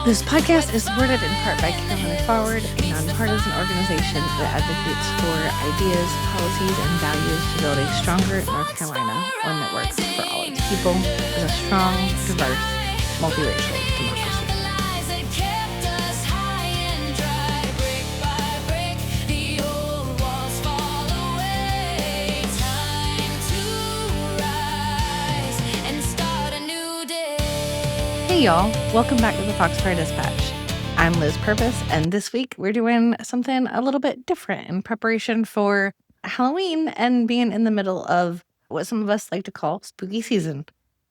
This podcast is supported in part by Carolina Forward, a nonpartisan organization that advocates for ideas, policies, and values to build a stronger North Carolina, one that works for all its people as a strong, diverse, multiracial democracy. Hey y'all, welcome back to the Foxfire Dispatch. I'm Liz Purvis, and this week we're doing something a little bit different in preparation for Halloween and being in the middle of what some of us like to call spooky season.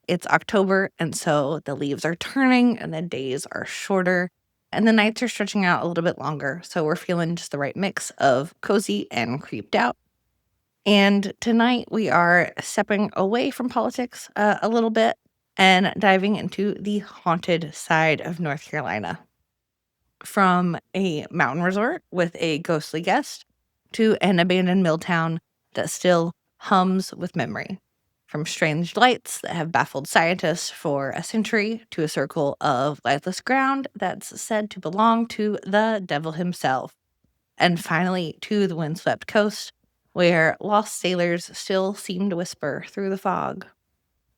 It's October, and so the leaves are turning and the days are shorter and the nights are stretching out a little bit longer. So we're feeling just the right mix of cozy and creeped out. And tonight we are stepping away from politics a little bit and diving into the haunted side of North Carolina. From a mountain resort with a ghostly guest to an abandoned mill town that still hums with memory. From strange lights that have baffled scientists for a century to a circle of lifeless ground that's said to belong to the devil himself. And finally to the windswept coast where lost sailors still seem to whisper through the fog.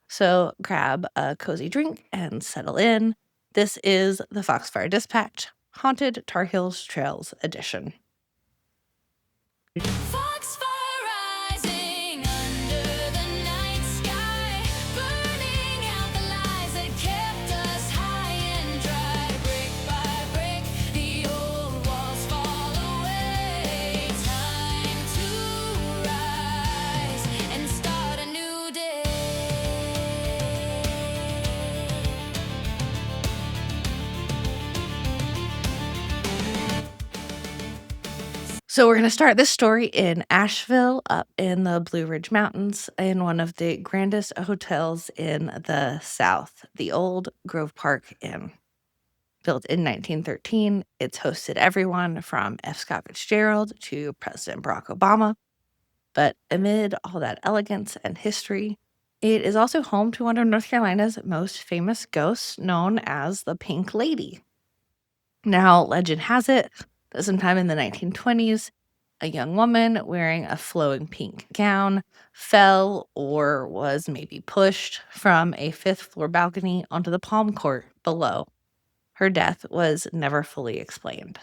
So grab a cozy drink and settle in. This is the Foxfire Dispatch, Haunted Tar Heels Trails edition. So we're going to start this story in Asheville, up in the Blue Ridge Mountains, in one of the grandest hotels in the South, the Old Grove Park Inn. Built in 1913, it's hosted everyone from F. Scott Fitzgerald to President Barack Obama. But amid all that elegance and history, it is also home to one of North Carolina's most famous ghosts, known as the Pink Lady. Now, legend has it that sometime in the 1920s, a young woman wearing a flowing pink gown fell or was maybe pushed from a fifth-floor balcony onto the palm court below. Her death was never fully explained.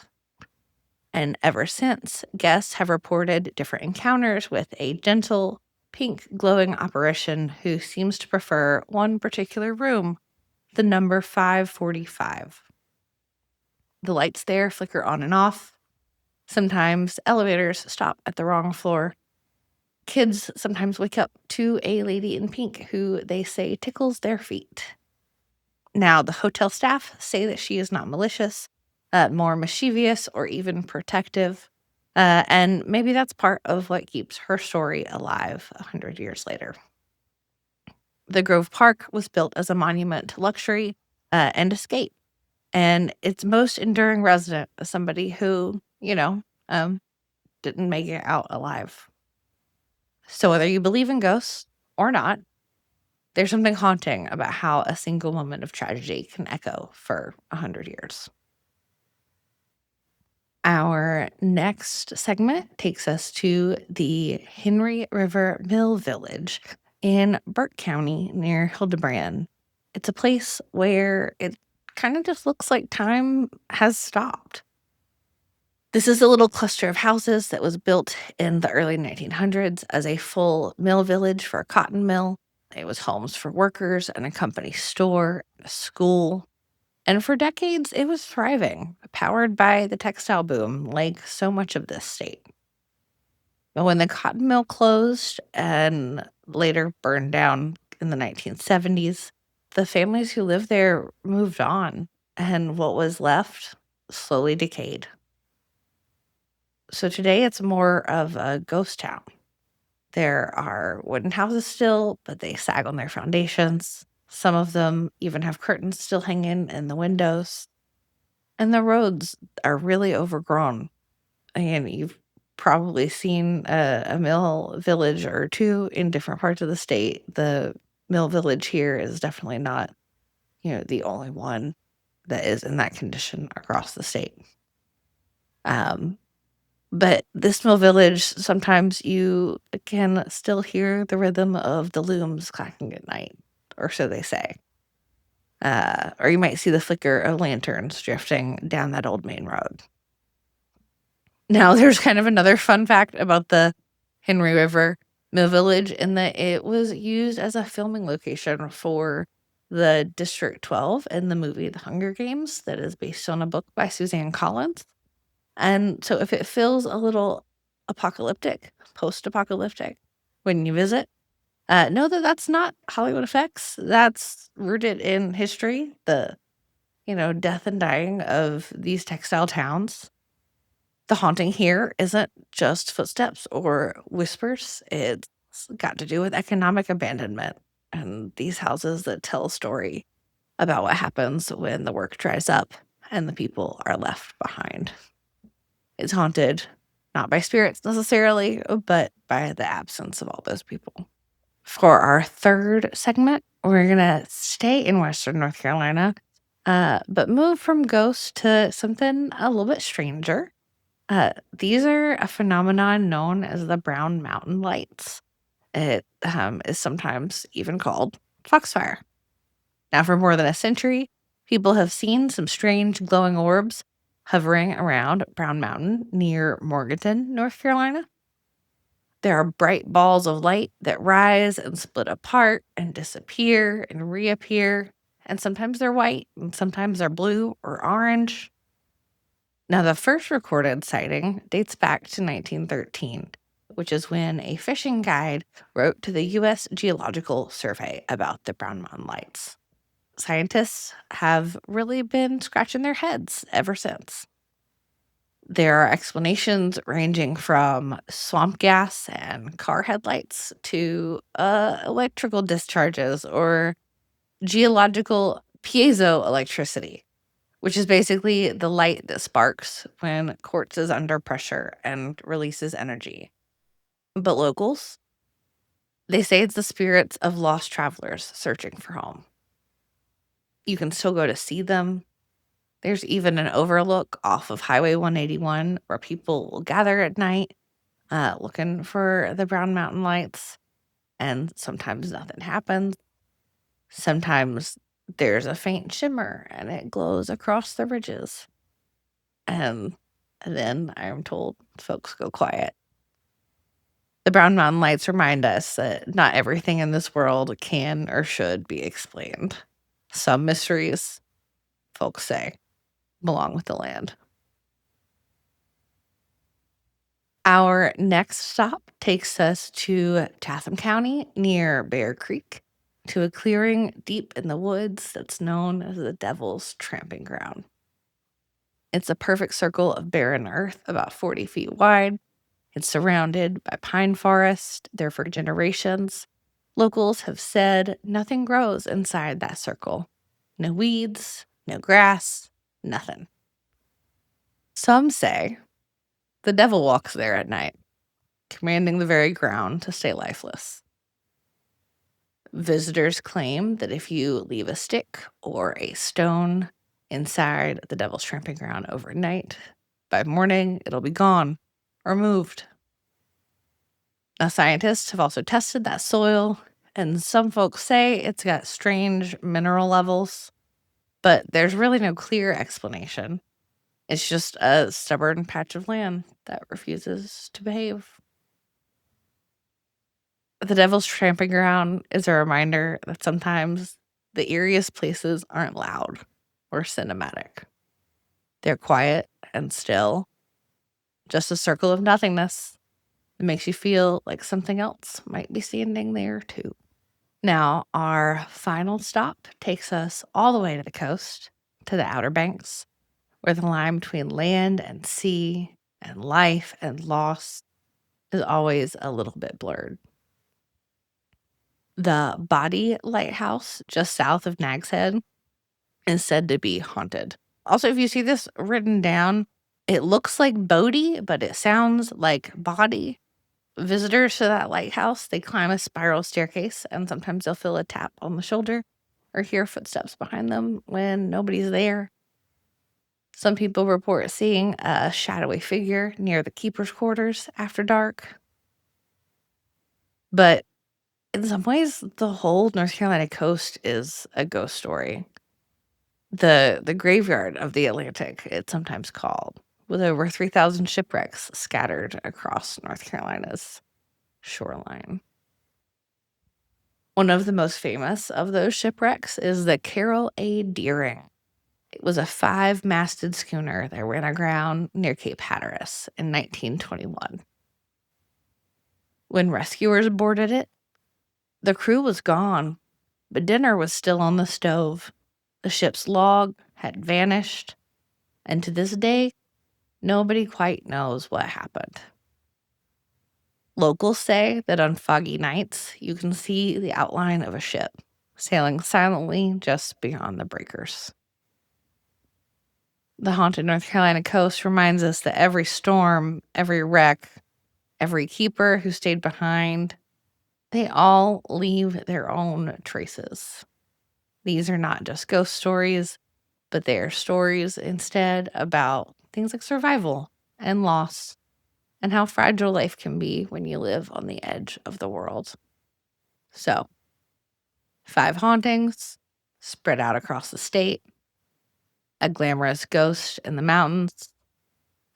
And ever since, guests have reported different encounters with a gentle, pink glowing apparition who seems to prefer one particular room, the number 545. The lights there flicker on and off. Sometimes elevators stop at the wrong floor. Kids sometimes wake up to a lady in pink who they say tickles their feet. Now, the hotel staff say that she is not malicious, more mischievous, or even protective. And maybe that's part of what keeps her story alive 100 years later. The Grove Park was built as a monument to luxury and escape. And its most enduring resident is somebody who, didn't make it out alive. So whether you believe in ghosts or not, there's something haunting about how a single moment of tragedy can echo for 100 years. Our next segment takes us to the Henry River Mill Village in Burke County near Hildebrand. It's a place where it kind of just looks like time has stopped. This is a little cluster of houses that was built in the early 1900s as a full mill village for a cotton mill. It was homes for workers and a company store, a school. And for decades, it was thriving, powered by the textile boom, like so much of this state. But when the cotton mill closed and later burned down in the 1970s, the families who lived there moved on, and what was left slowly decayed. So today it's more of a ghost town. There are wooden houses still, but they sag on their foundations. Some of them even have curtains still hanging in the windows. And the roads are really overgrown. And you've probably seen a mill village or two in different parts of the state. The mill village here is definitely not, the only one. that is in that condition across the state. Um, but this small village, sometimes you can still hear the rhythm of the looms clacking at night, or so they say. Or you might see the flicker of lanterns drifting down that old main road. Now, there's kind of another fun fact about the Henry River Mill Village in that it was used as a filming location for the District 12 in the movie The Hunger Games that is based on a book by Suzanne Collins. And so if it feels a little apocalyptic, post-apocalyptic when you visit, know that that's not Hollywood effects. That's rooted in history, the, death and dying of these textile towns. The haunting here isn't just footsteps or whispers. It's got to do with economic abandonment and these houses that tell a story about what happens when the work dries up and the people are left behind. It's haunted not by spirits necessarily, but by the absence of all those people. For our third segment, we're going to stay in Western North Carolina, but move from ghosts to something a little bit stranger. These are a phenomenon known as the Brown Mountain Lights. It is sometimes even called Foxfire. Now, for more than a century, people have seen some strange glowing orbs hovering around Brown Mountain near Morganton, North Carolina. There are bright balls of light that rise and split apart and disappear and reappear. And sometimes they're white and sometimes they're blue or orange. Now, the first recorded sighting dates back to 1913, which is when a fishing guide wrote to the U.S. Geological Survey about the Brown Mountain Lights. Scientists have really been scratching their heads ever since. There are explanations ranging from swamp gas and car headlights to electrical discharges or geological piezoelectricity, which is basically the light that sparks when quartz is under pressure and releases energy. But locals, they say it's the spirits of lost travelers searching for home. You can still go to see them. There's even an overlook off of Highway 181 where people will gather at night looking for the Brown Mountain Lights. And sometimes nothing happens. Sometimes there's a faint shimmer and it glows across the ridges. And then I'm told folks go quiet. The Brown Mountain Lights remind us that not everything in this world can or should be explained. Some mysteries, folks say, belong with the land. Our next stop takes us to Chatham County near Bear Creek to a clearing deep in the woods that's known as the Devil's Tramping Ground. It's a perfect circle of barren earth about 40 feet wide. It's surrounded by pine forest, there for generations. Locals have said nothing grows inside that circle. No weeds, no grass, nothing. Some say the devil walks there at night, commanding the very ground to stay lifeless. Visitors claim that if you leave a stick or a stone inside the Devil's Tramping Ground overnight, by morning it'll be gone or moved. Now, scientists have also tested that soil, and some folks say it's got strange mineral levels, but there's really no clear explanation. It's just a stubborn patch of land that refuses to behave. The Devil's Tramping Ground is a reminder that sometimes the eeriest places aren't loud or cinematic. They're quiet and still, just a circle of nothingness. It makes you feel like something else might be standing there too. Now, our final stop takes us all the way to the coast, to the Outer Banks, where the line between land and sea and life and loss is always a little bit blurred. The Body Lighthouse, just south of Nag's Head, is said to be haunted. Also, if you see this written down, it looks like Bodie, but it sounds like body. Visitors to that lighthouse, they climb a spiral staircase, and sometimes they'll feel a tap on the shoulder or hear footsteps behind them when nobody's there. Some people report seeing a shadowy figure near the keeper's quarters after dark. But in some ways, the whole North Carolina coast is a ghost story. The graveyard of the Atlantic, it's sometimes called, with over 3,000 shipwrecks scattered across North Carolina's shoreline. One of the most famous of those shipwrecks is the Carroll A. Deering. It was a 5-masted schooner that ran aground near Cape Hatteras in 1921. When rescuers boarded it, the crew was gone, but dinner was still on the stove. The ship's log had vanished, and to this day, nobody quite knows what happened. Locals say that on foggy nights, you can see the outline of a ship sailing silently just beyond the breakers. The haunted North Carolina coast reminds us that every storm, every wreck, every keeper who stayed behind, they all leave their own traces. These are not just ghost stories, but they are stories instead about things like survival and loss and how fragile life can be when you live on the edge of the world. So, 5 hauntings spread out across the state, a glamorous ghost in the mountains,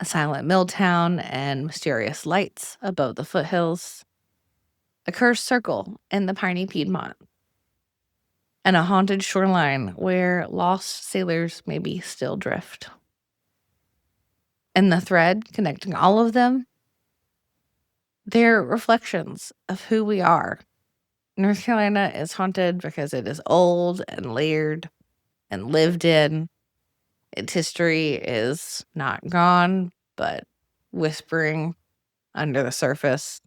a silent mill town and mysterious lights above the foothills, a cursed circle in the piney Piedmont, and a haunted shoreline where lost sailors maybe still drift. And the thread connecting all of them, they're reflections of who we are. North Carolina is haunted because it is old and layered and lived in. Its history is not gone, but whispering under the surface,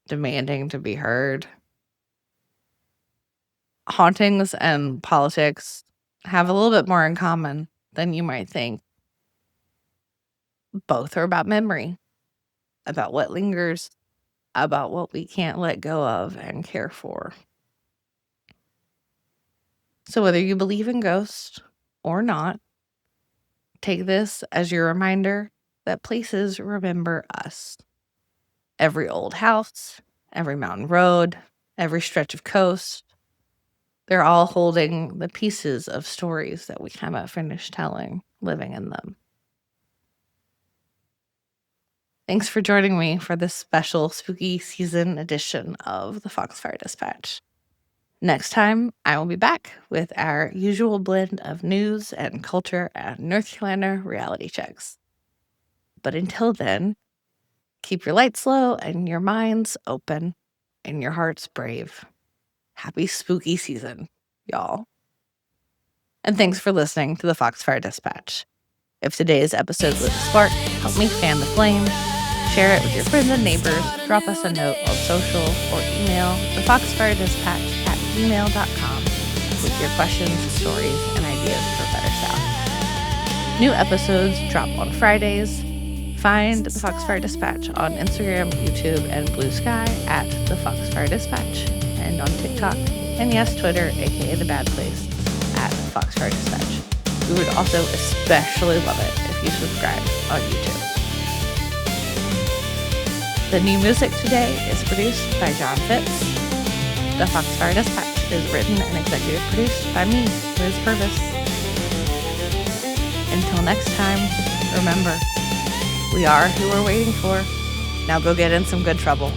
demanding to be heard. Hauntings and politics have a little bit more in common than you might think. Both are about memory, about what lingers, about what we can't let go of and care for. So whether you believe in ghosts or not, take this as your reminder that places remember us. Every old house, every mountain road, every stretch of coast, they're all holding the pieces of stories that we haven't finished telling, living in them. Thanks for joining me for this special spooky season edition of the Foxfire Dispatch. Next time, I will be back with our usual blend of news and culture and North Carolina reality checks. But until then, keep your lights low and your minds open and your hearts brave. Happy spooky season, y'all. And thanks for listening to the Foxfire Dispatch. If today's episode was a spark, help me fan the flame. Share it with your friends and neighbors. Drop us a note on social or email thefoxfiredispatch@gmail.com with your questions, stories, and ideas for Better South. New episodes drop on Fridays. Find the Foxfire Dispatch on Instagram, YouTube, and Blue Sky at the Foxfire Dispatch, and on TikTok, and yes, Twitter, aka The Bad Place, at Foxfire Dispatch. We would also especially love it if you subscribe on YouTube. The new music today is produced by John Fitz. The Foxfire Dispatch is written and executive produced by me, Liz Purvis. Until next time, remember, we are who we're waiting for. Now go get in some good trouble.